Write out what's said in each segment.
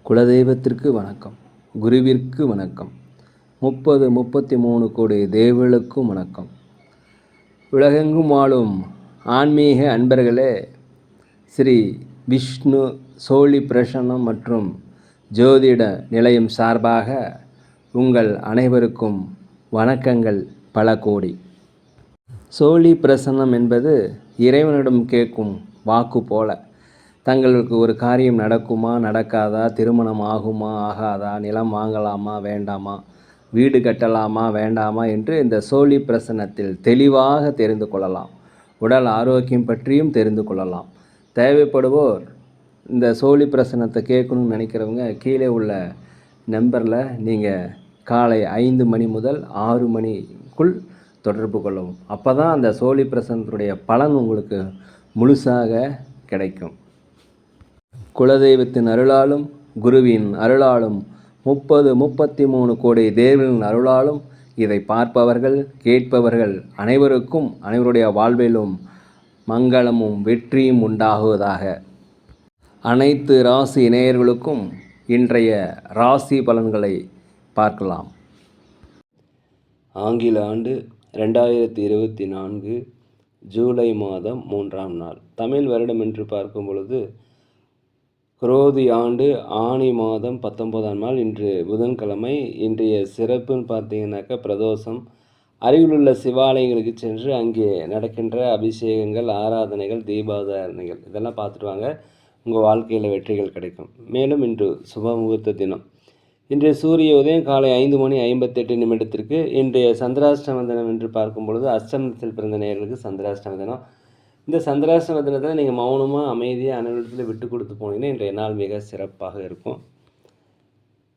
குலதெய்வத்திற்கு வணக்கம், குருவிற்கு வணக்கம், 33 கோடி தேவர்களுக்கும் வணக்கம். உலகெங்கும் வாழும் ஆன்மீக அன்பர்களே, ஸ்ரீ விஷ்ணு சோழி பிரசன்னம் மற்றும் ஜோதிட நிலையம் சார்பாக உங்கள் அனைவருக்கும் வணக்கங்கள் பல கோடி. சோழி பிரசன்னம் என்பது இறைவனிடம் கேட்கும் வாக்கு போல. தங்களுக்கு ஒரு காரியம் நடக்குமா நடக்காதா, திருமணம் ஆகுமா ஆகாதா, நிலம் வாங்கலாமா வேண்டாமா, வீடு கட்டலாமா வேண்டாமா என்று இந்த சோழி பிரசன்னத்தில் தெளிவாக தெரிந்து கொள்ளலாம். உடல் ஆரோக்கியம் பற்றியும் தெரிந்து கொள்ளலாம். தேவைப்படுவோர் இந்த சோழி பிரசன்னத்தை கேட்கணும்னு நினைக்கிறவங்க கீழே உள்ள நம்பரில் நீங்கள் காலை 5 மணி முதல் 6 மணிக்குள் தொடர்பு கொள்ளவும். அப்போ தான் அந்த சோழி பிரசன்னத்துடைய பலன் உங்களுக்கு முழுசாக கிடைக்கும். குலதெய்வத்தின் அருளாலும் குருவின் அருளாலும் 33 கோடி தேவர்களின் அருளாலும் இதை பார்ப்பவர்கள் கேட்பவர்கள் அனைவருக்கும் அனைவருடைய வாழ்விலும் மங்களமும் வெற்றியும் உண்டாகுவதாக. அனைத்து ராசி நேயர்களுக்கும் இன்றைய ராசி பலன்களை பார்க்கலாம். ஆங்கில ஆண்டு 2024 ஜூலை மாதம் 3ஆம் நாள். தமிழ் வருடம் என்று பார்க்கும் பொழுது குரோதி ஆண்டு ஆனி மாதம் 19ஆம் நாள். இன்று புதன்கிழமை. இன்றைய சிறப்புன்னு பார்த்தீங்கன்னாக்கா பிரதோஷம். அருகிலுள்ள சிவாலயங்களுக்கு சென்று அங்கே நடக்கின்ற அபிஷேகங்கள், ஆராதனைகள், தீபாராதனைகள் இதெல்லாம் பார்த்துட்டு வாங்க. உங்கள் வாழ்க்கையில் வெற்றிகள் கிடைக்கும். மேலும் இன்று சுப முகூர்த்த தினம். இன்றைய சூரிய உதயம் காலை 5:58 இன்றைய சந்திராஷ்டம தினம் என்று பார்க்கும் பொழுது அஷ்டமத்தில் பிறந்த நேயர்களுக்கு சந்திராஷ்டம தினம். இந்த சந்திராஷ்டம தினத்தில் நீங்கள் மௌனமாக அமைதியாக அனைவரிடத்தில் விட்டு கொடுத்து போனீங்கன்னா இன்றைய நாள் மிக சிறப்பாக இருக்கும்.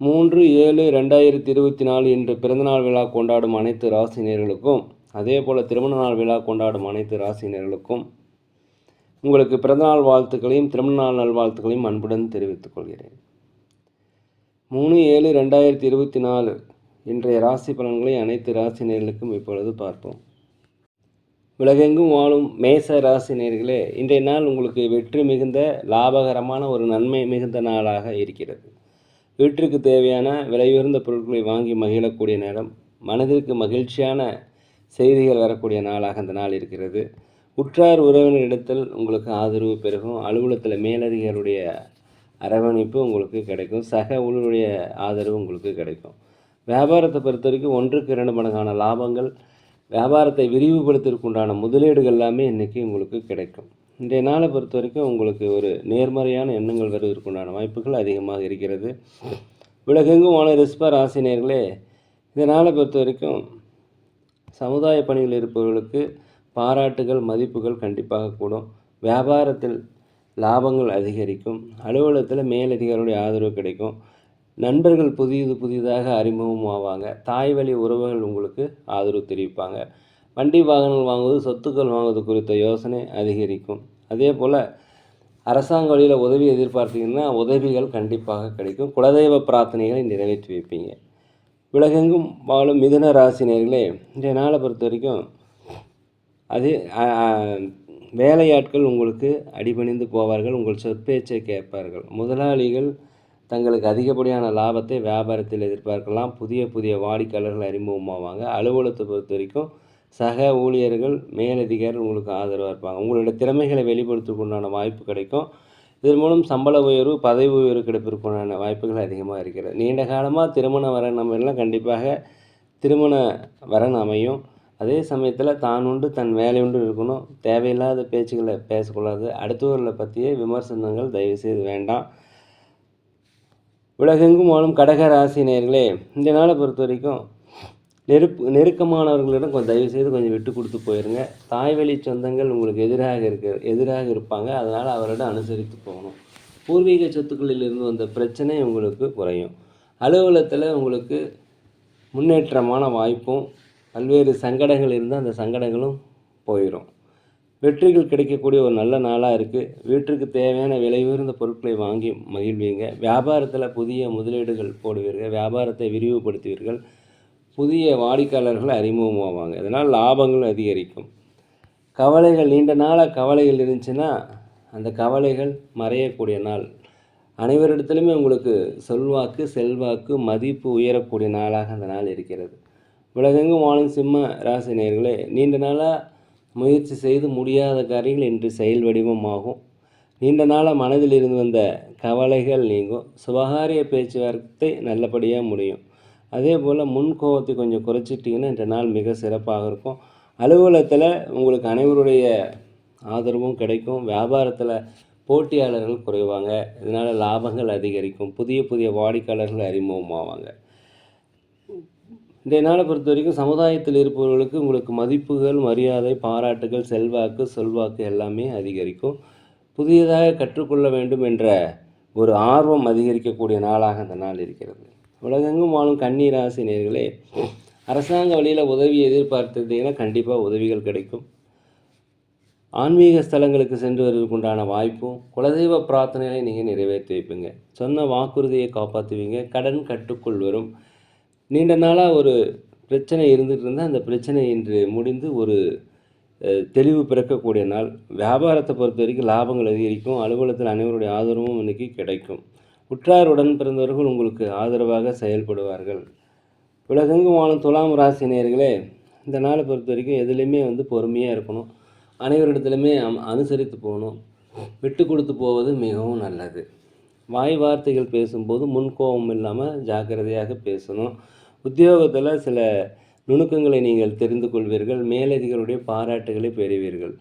3/7/2024 இன்று பிறந்தநாள் விழா கொண்டாடும் அனைத்து ராசினியர்களுக்கும், அதே போல் திருமண நாள் விழா கொண்டாடும் அனைத்து ராசினியர்களுக்கும் உங்களுக்கு பிறந்தநாள் வாழ்த்துக்களையும் திருமண நாள் நல்வாழ்த்துக்களையும் அன்புடன் தெரிவித்துக் கொள்கிறேன். 3/7/2024 இன்றைய ராசி பலன்களை அனைத்து ராசினியர்களுக்கும் இப்பொழுது பார்ப்போம். உலகெங்கும் வாழும் மேச ராசி நேயர்களே, இன்றைய நாள் உங்களுக்கு வெற்றி மிகுந்த லாபகரமான ஒரு நன்மை மிகுந்த நாளாக இருக்கிறது. வீட்டிற்கு தேவையான விலையுயர்ந்த பொருட்களை வாங்கி மகிழக்கூடிய நேரம், மனதிற்கு மகிழ்ச்சியான செய்திகள் வரக்கூடிய நாளாக அந்த நாள் இருக்கிறது. உற்றார் உறவினரிடத்தில் உங்களுக்கு ஆதரவு பெருகும். அலுவலகத்தில் மேலதிகாரிகளுடைய அரவணைப்பு உங்களுக்கு கிடைக்கும். சக ஊழியருடைய ஆதரவு உங்களுக்கு கிடைக்கும். வியாபாரத்தை பொறுத்த வரைக்கும் 1க்கு 2 மடங்கான லாபங்கள், வியாபாரத்தை விரிவுபடுத்துவதற்குண்டான முதலீடுகள் எல்லாமே இன்றைக்கி உங்களுக்கு கிடைக்கும். இன்றைய நாளை பொறுத்த வரைக்கும் உங்களுக்கு ஒரு நேர்மறையான எண்ணங்கள் வருவதற்குண்டான வாய்ப்புகள் அதிகமாக இருக்கிறது. உலகெங்கும் வாழ ரிஷப ராசினியர்களே, இந்த நாளை பொறுத்த வரைக்கும் சமுதாய பணிகள் இருப்பவர்களுக்கு பாராட்டுகள், மதிப்புகள் கண்டிப்பாக கூடும். வியாபாரத்தில் லாபங்கள் அதிகரிக்கும். அலுவலகத்தில் மேலதிகாரிகளுடைய ஆதரவு கிடைக்கும். நண்பர்கள் புதிதாக அறிமுகம் ஆவாங்க. தாய் வழி உறவுகள் உங்களுக்கு ஆதரவு தெரிவிப்பாங்க. வண்டி வாகனங்கள் வாங்குவது, சொத்துக்கள் வாங்குவது குறித்த யோசனை அதிகரிக்கும். அதே போல் அரசாங்க வழியில் உதவி எதிர்பார்த்தீங்கன்னா உதவிகள் கண்டிப்பாக கிடைக்கும். குலதெய்வ பிரார்த்தனைகளை நிறைவேற்றி வைப்பீங்க. உலகெங்கும் வாழும் மிதுன ராசினியர்களே, இன்றைய நாளை பொறுத்த வரைக்கும் வேலையாட்கள் உங்களுக்கு அடிபணிந்து போவார்கள். உங்கள் சொற்பேச்சை கேட்பார்கள். முதலாளிகள் தங்களுக்கு அதிகப்படியான லாபத்தை வியாபாரத்தில் எதிர்பார்க்கலாம். புதிய வாடிக்கையாளர்கள் அறிமுகமாவாங்க. அலுவலகத்தை பொறுத்த வரைக்கும் சக ஊழியர்கள், மேலதிகாரிகள் உங்களுக்கு ஆதரவாக இருப்பாங்க. உங்களுடைய திறமைகளை வெளிப்படுத்துவதற்குண்டான வாய்ப்பு கிடைக்கும். இதன் மூலம் சம்பள உயர்வு, பதவி உயர்வு கிடைப்பதற்குண்டான வாய்ப்புகள் அதிகமாக இருக்கிறது. நீண்ட காலமாக திருமண வரன் நம்மெல்லாம் கண்டிப்பாக திருமண வரன் அமையும். அதே சமயத்தில் தான் உண்டு தன் வேலை உண்டு இருக்கணும். தேவையில்லாத பேச்சுக்களை பேசக்கூடாது. அடுத்தவர்களை பற்றிய விமர்சனங்கள் தயவுசெய்து வேண்டாம். உலகெங்கும் வாழும் கடக ராசி நேயர்களே, இந்த நாளை பொறுத்த வரைக்கும் நெருக்கமானவர்களிடம் தயவுசெய்து விட்டு கொடுத்து போயிருங்க. தாய்வழி சொந்தங்கள் உங்களுக்கு எதிராக இருப்பாங்க. அதனால் அவரிடம் அனுசரித்து போகணும். பூர்வீக சொத்துக்களில் இருந்து வந்த பிரச்சனை உங்களுக்கு குறையும். அலுவலகத்தில் உங்களுக்கு முன்னேற்றமான வாய்ப்பும், பல்வேறு சங்கடங்கள் இருந்தால் அந்த சங்கடங்களும் போயிடும். வெற்றிகள் கிடைக்கக்கூடிய ஒரு நல்ல நாளாக இருக்குது. வீட்டிற்கு தேவையான விலை உயர்ந்த பொருட்களை வாங்கி மகிழ்வீங்க. வியாபாரத்தில் புதிய முதலீடுகள் போடுவீர்கள். வியாபாரத்தை விரிவுபடுத்துவீர்கள். புதிய வாடிக்கையாளர்கள் அறிமுகமாவாங்க. இதனால் லாபங்கள் அதிகரிக்கும். கவலைகள், நீண்ட நாளாக கவலைகள் இருந்துச்சுன்னா அந்த கவலைகள் மறையக்கூடிய நாள். அனைவரிடத்திலுமே உங்களுக்கு சொல்வாக்கு, செல்வாக்கு, மதிப்பு உயரக்கூடிய நாளாக அந்த நாள் இருக்கிறது. உலகெங்கும் வாழும் சிம்ம ராசி நேயர்களே, நீண்ட நாளாக முயற்சி செய்து முடியாத காரியங்கள் இன்று செயல் வடிவமாகும். நீண்ட நாளாக மனதில் இருந்து வந்த கவலைகள் நீங்கும். சுபகாரிய பேச்சுவார்த்தை நல்லபடியாக முடியும். அதே போல் முன்கோபத்தை கொஞ்சம் குறைச்சிட்டிங்கன்னா இன்றைய நாள் மிக சிறப்பாக இருக்கும். அலுவலகத்தில் உங்களுக்கு அனைவருடைய ஆதரவும் கிடைக்கும். வியாபாரத்தில் போட்டியாளர்கள் குறைவாங்க. இதனால் லாபங்கள் அதிகரிக்கும். புதிய புதிய வாடிக்கையாளர்கள் அறிமுகமாவாங்க. இன்றைய நாளை பொறுத்த வரைக்கும் சமுதாயத்தில் இருப்பவர்களுக்கு உங்களுக்கு மதிப்புகள், மரியாதை, பாராட்டுகள், செல்வாக்கு, சொல்வாக்கு எல்லாமே அதிகரிக்கும். புதியதாக கற்றுக்கொள்ள வேண்டும் என்ற ஒரு ஆர்வம் அதிகரிக்கக்கூடிய நாளாக அந்த நாள் இருக்கிறது. உலகெங்கும் வாழும் கன்னி ராசி நேயர்களே, அரசாங்க வழியில் உதவி எதிர்பார்த்துட்டீங்கன்னா கண்டிப்பாக உதவிகள் கிடைக்கும். ஆன்மீக ஸ்தலங்களுக்கு சென்று வருவதற்குண்டான வாய்ப்பும், குலதெய்வ பிரார்த்தனைகளை நீங்கள் நிறைவேற்றி வைப்பீங்க. சொன்ன வாக்குறுதியை காப்பாற்றுவீங்க. கடன் கட்டுக்குள் வரும். நீண்ட நாளாக ஒரு பிரச்சனை இருந்துகிட்டு இருந்தால் அந்த பிரச்சனை இன்று முடிந்து ஒரு தெளிவு பிறக்கக்கூடிய நாள். வியாபாரத்தை பொறுத்த வரைக்கும் லாபங்கள் அதிகரிக்கும். அலுவலகத்தில் அனைவருடைய ஆதரவும் இன்றைக்கி கிடைக்கும். உற்றார் உடன் பிறந்தவர்கள் உங்களுக்கு ஆதரவாக செயல்படுவார்கள். உலகெங்கும் வாழும் துலாம் ராசி நேயர்களே, இந்த நாளை பொறுத்த வரைக்கும் எதுலேயுமே பொறுமையாக இருக்கணும். அனைவரிடத்துலையுமே அனுசரித்து போகணும். விட்டு கொடுத்து போவது மிகவும் நல்லது. வாய் வார்த்தைகள் பேசும்போது முன்கோபம் இல்லாமல் ஜாக்கிரதையாக பேசணும். உத்தியோகத்தில் சில நுணுக்கங்களை நீங்கள் தெரிந்து கொள்வீர்கள். மேலதிகளுடைய பாராட்டுகளை பெறுவீர்கள்.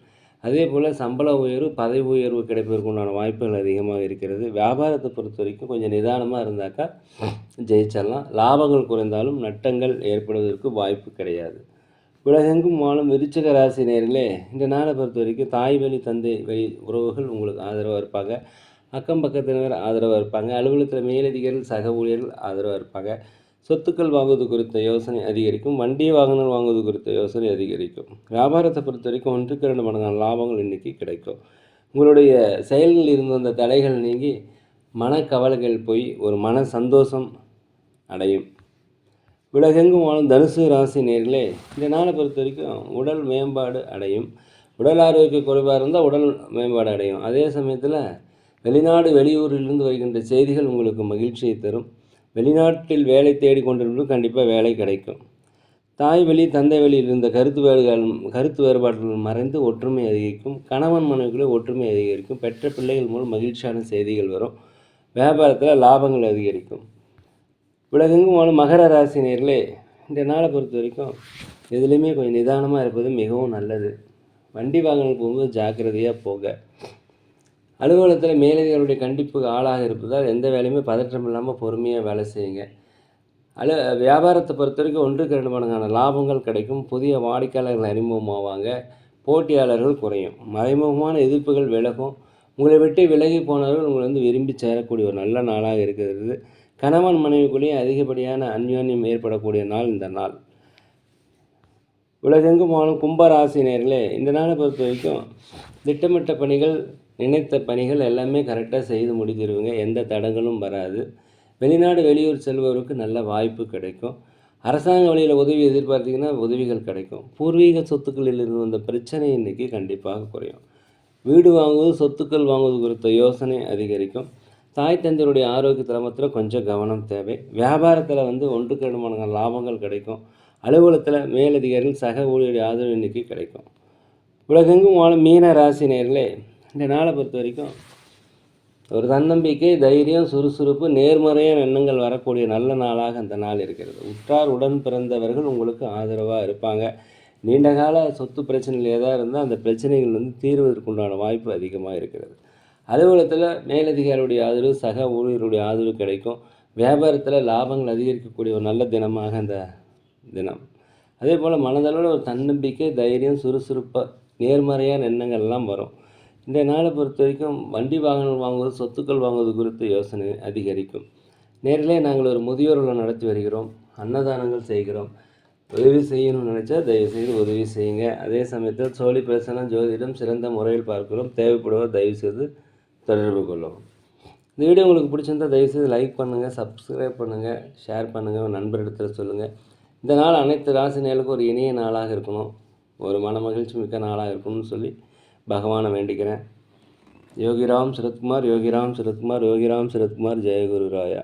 அதே போல் சம்பள உயர்வு, பதவி உயர்வு கிடைப்பதற்குண்டான வாய்ப்புகள் அதிகமாக இருக்கிறது. வியாபாரத்தை பொறுத்த வரைக்கும் கொஞ்சம் நிதானமாக இருந்தாக்கா ஜெயிச்சிடலாம். லாபங்கள் குறைந்தாலும் நட்டங்கள் ஏற்படுவதற்கு வாய்ப்பு கிடையாது. உலகெங்கும் வாழும் விருச்சிக ராசி நேயர்களே, இந்த நாளை பொறுத்த வரைக்கும் தாய் வழி, தந்தை வழி உறவுகள் உங்களுக்கு ஆதரவாக இருப்பாங்க. அக்கம் பக்கத்தினர் ஆதரவாக இருப்பாங்க. அலுவலகத்தில் மேலதிகாரிகள், சக ஊழியர்கள் ஆதரவாக இருப்பாங்க. சொத்துக்கள் வாங்குவது குறித்த யோசனை அதிகரிக்கும். வண்டி வாகனங்கள் வாங்குவது குறித்த யோசனை அதிகரிக்கும். வியாபாரத்தை பொறுத்த வரைக்கும் 1க்கு 2 மடங்கான லாபங்கள் இன்றைக்கி கிடைக்கும். உங்களுடைய செயல்களில் இருந்து வந்த தடைகள் நீங்கி மனக்கவலைகள் போய் ஒரு மன சந்தோஷம் அடையும். உலகெங்கும் வாழும் தனுசு ராசி நேயர்களே, இந்த நாளை பொறுத்த வரைக்கும் உடல் மேம்பாடு அடையும். உடல் ஆரோக்கிய குறைவாக இருந்தால் உடல் மேம்பாடு அடையும். அதே சமயத்தில் வெளிநாடு, வெளியூரிலிருந்து வருகின்ற செய்திகள் உங்களுக்கு மகிழ்ச்சியை தரும். வெளிநாட்டில் வேலை தேடி கொண்டிருந்தும் கண்டிப்பாக வேலை கிடைக்கும். தாய் வழி, தந்தை வழியில் இருந்த கருத்து வேறுபாடுகள் மறைந்து ஒற்றுமை அதிகரிக்கும். கணவன் மனைவிக்குள்ளே ஒற்றுமை அதிகரிக்கும். பெற்ற பிள்ளைகள் மூலம் மகிழ்ச்சியான செய்திகள் வரும். வியாபாரத்தில் லாபங்கள் அதிகரிக்கும். உலகெங்கும் வாழும் மகர ராசி நேயர்களே, இந்த நாளை பொறுத்த வரைக்கும் எதுலேயுமே கொஞ்சம் நிதானமாக இருப்பது மிகவும் நல்லது. வண்டி வாகனம் போகும்போது ஜாக்கிரதையாக போக. அலுவலகத்தில் மேலதிகாரிகளுடைய கண்டிப்புக்கு ஆளாக இருப்பதால் எந்த வேலையுமே பதற்றம் இல்லாமல் பொறுமையாக வேலை செய்யுங்க. வியாபாரத்தை பொறுத்த வரைக்கும் 1க்கு 2 மடங்கான லாபங்கள் கிடைக்கும். புதிய வாடிக்கையாளர்கள் அறிமுகமாவாங்க. போட்டியாளர்கள் குறையும். மறைமுகமான எதிர்ப்புகள் விலகும். உங்களை விட்டு விலகி போனவர்கள் உங்களை விரும்பி சேரக்கூடிய ஒரு நல்ல நாளாக இருக்கிறது. கணவன் மனைவிக்குள்ளேயே அதிகப்படியான அந்யோன்யம் ஏற்படக்கூடிய நாள் இந்த நாள். உலகெங்கும் வாழும் கும்பராசி நேயர்களே, இந்த நாளை பொறுத்த வரைக்கும் திட்டமிட்ட பணிகள், நினைத்த பணிகள் எல்லாமே கரெக்டாக செய்து முடித்திருவீங்க. எந்த தடங்களும் வராது. வெளிநாடு, வெளியூர் செல்பவருக்கு நல்ல வாய்ப்பு கிடைக்கும். அரசாங்க வழியில் உதவி எதிர்பார்த்தீங்கன்னா உதவிகள் கிடைக்கும். பூர்வீக சொத்துக்களில் இருந்து வந்த பிரச்சனை இன்றைக்கி கண்டிப்பாக குறையும். வீடு வாங்குவது, சொத்துக்கள் வாங்குவது குறித்த யோசனை அதிகரிக்கும். தாய் தந்தையருடைய ஆரோக்கியத்தில் மாத்திரம் கொஞ்சம் கவனம் தேவை. வியாபாரத்தில் 1க்கு 2 மடங்கான லாபங்கள் கிடைக்கும். அலுவலகத்தில் மேலதிகாரிகள், சக ஊழியருடைய ஆதரவு இன்றைக்கி கிடைக்கும். உலகெங்கும் வாழும் மீன ராசி நேயர்களே, இந்த நாளை பொறுத்த வரைக்கும் ஒரு தன்னம்பிக்கை, தைரியம், சுறுசுறுப்பு, நேர்மறையான எண்ணங்கள் வரக்கூடிய நல்ல நாளாக அந்த நாள் இருக்கிறது. உற்றார் உடன் பிறந்தவர்கள் உங்களுக்கு ஆதரவாக இருப்பாங்க. நீண்டகால சொத்து பிரச்சனைகள் ஏதாவது இருந்தால் அந்த பிரச்சனைகள் தீர்வதற்குண்டான வாய்ப்பு அதிகமாக இருக்கிறது. அலுவலகத்தில் மேலதிகாரியுடைய ஆதரவு, சக ஊழியருடைய ஆதரவு கிடைக்கும். வியாபாரத்தில் லாபங்கள் அதிகரிக்கக்கூடிய ஒரு நல்ல தினமாக அந்த தினம். அதே போல் மனதளவில் ஒரு தன்னம்பிக்கை, தைரியம், சுறுசுறுப்பாக நேர்மறையான எண்ணங்கள் எல்லாம் வரும். இந்த நாளை பொறுத்த வரைக்கும் வண்டி வாகனம் வாங்குவது, சொத்துக்கள் வாங்குவது குறித்து யோசனை அதிகரிக்கும். நேரிலே நாங்கள் ஒரு முதியோர் இல்லம் நடத்தி வருகிறோம். அன்னதானங்கள் செய்கிறோம். உதவி செய்யணும்னு நினச்சா தயவுசெய்து உதவி செய்யுங்க. அதே சமயத்தில் சோழி பிரசனம், ஜோதிடம் சிறந்த முறையில் பார்க்கிறோம். தேவைப்படுவோர் தயவுசெய்து தொடர்பு கொள்ளவும். இந்த வீடியோ உங்களுக்கு பிடிச்சிருந்தால் தயவுசெய்து லைக் பண்ணுங்கள், சப்ஸ்கிரைப் பண்ணுங்கள், ஷேர் பண்ணுங்கள், ஒரு நண்பரிடத்தில் சொல்லுங்கள். இந்த நாள் அனைத்து ராசினியர்களுக்கும் ஒரு இனிய நாளாக இருக்கணும், ஒரு மன மகிழ்ச்சி மிக்க நாளாக இருக்கணும்னு சொல்லி பகவானை வேண்டிக்கிறேன். யோகிராம் சரத்குமார், யோகிராம் சரத்குமார், யோகிராம் சரத்குமார், ஜெயகுரு ராயா.